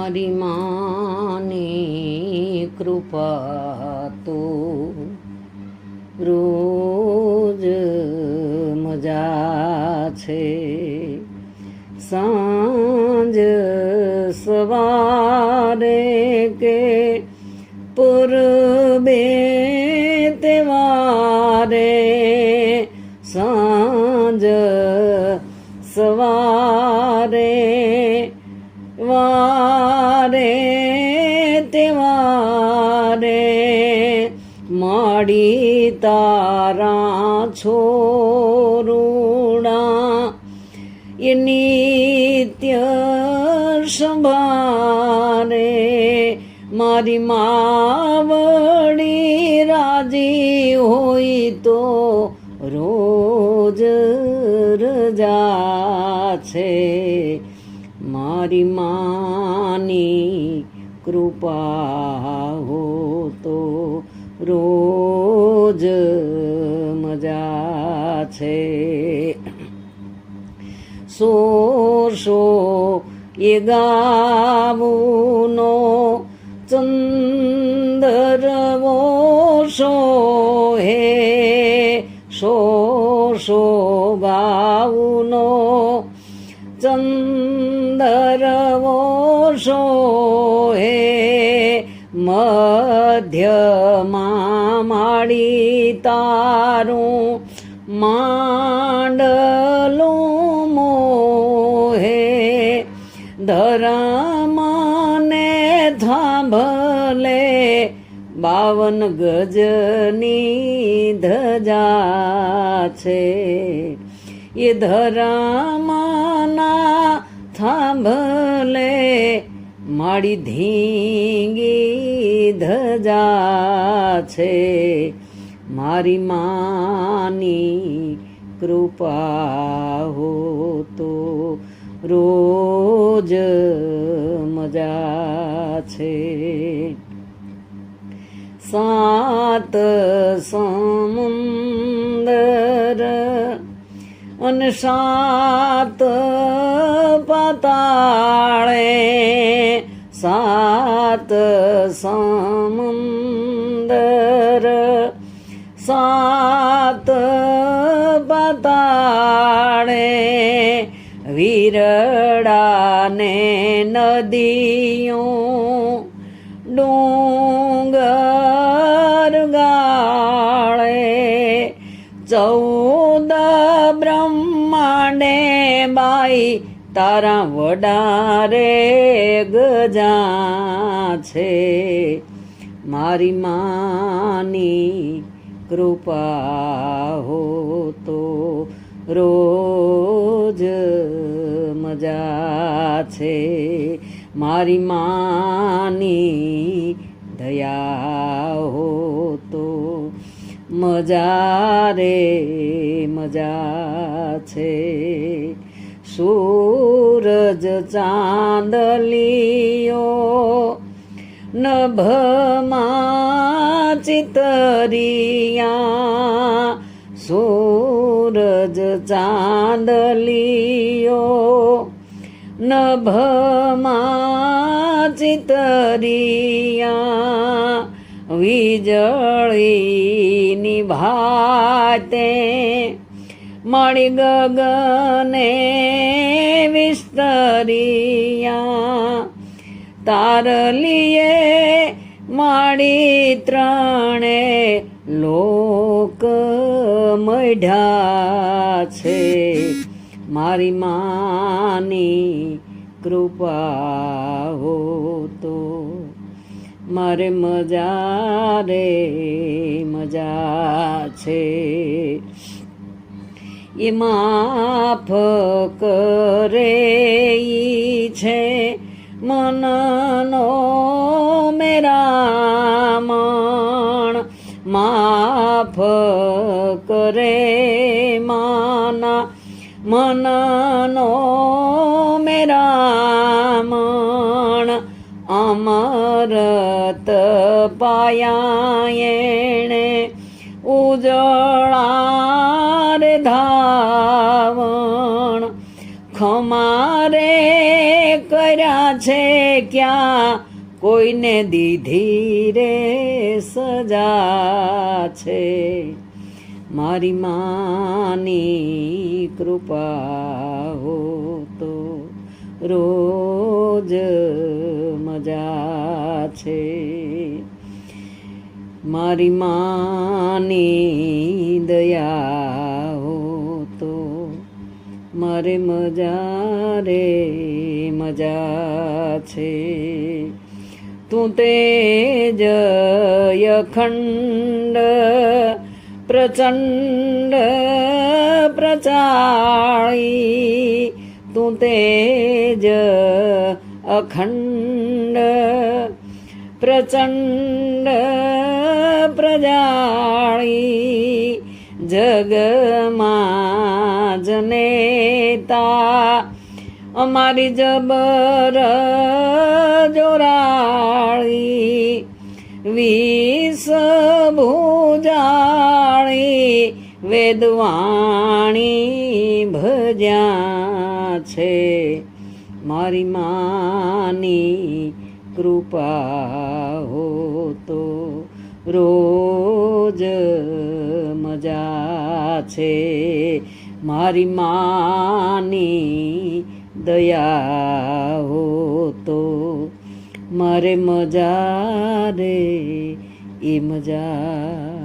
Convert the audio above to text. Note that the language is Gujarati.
મારી માની કૃપા તો રોજ મજા છે. સાંજ સવારે કે પૂર્વે તેવારે, સાંજ સવારે વારે તેવારે માડી તારા છોરુણા એ નિત્ય સંભારે. મારી માવડી રાજી હોય તો રોજ રજા છે. મારી માની કૃપા હો તો રોજ મજા છે. સોરસો એ ગાવુનો ચંદરવો સોહે, સોરસો ગાવુનો ચંદરવો સોહે. મધ્યમાં માડી તારું માંડલું મોહે. ધરામને થાંભલે 52 ગજની ધજા છે. એ ધરામાના થાંભલે માડી ધીંગી ધજા છે. મારી માની કૃપા હો તો રોજ મજા છે. 7 સમુંદર અને 7 પાતાળે, 7 સમુંદર 7 પાતાળે વીરડાને નદીઓ ડુંગર ગાળે. 14 બ્રહ્માંડે બાઈ તારા વડારે ગજા છે. મારી માની કૃપા હો તો રોજ મજા છે. મારી માની દયા હો તો મજા રે મજા છે. સૂરજ ચાંદલિયો નભમાં ચિતરિયા, સૂરજ ચાંદલિયો નભમાં ચિતરિયા. વીજળીની ભાતે મળી ગગને વિસ્તરિયા. તારલીએ માડી ત્રણે લોક મઢ્યા છે. મારી માની કૃપા હો તો મારે મજા રે મજા છે. એ માફ કરે ઈ છે મનનો મેરામણ. માફ કરે માના મનનો મેરામણ. અમરત પાયા એણે ઉજળા રે ધાવણ. ખમારે કર્યા છે ક્યાં કોઈને દીધી રે સજા છે મારી માની કૃપા હો તો રોજ મજા છે મારી માની દયા હો તો મારે મજા રે મજા છે તું તેજ અખંડ પ્રચંડ પ્રચાળી તું તેજ અખંડ પ્રચંડ પ્રજાળી જગમાં જનેતા અમારી જબર જોરાળી વિષ ભુજાળી વેદવાણી ભજ્યા છે મારી માની કૃપા હો તો રોજ મજા છે મારી માની દયા હો તો મારે મજા રે એ મજા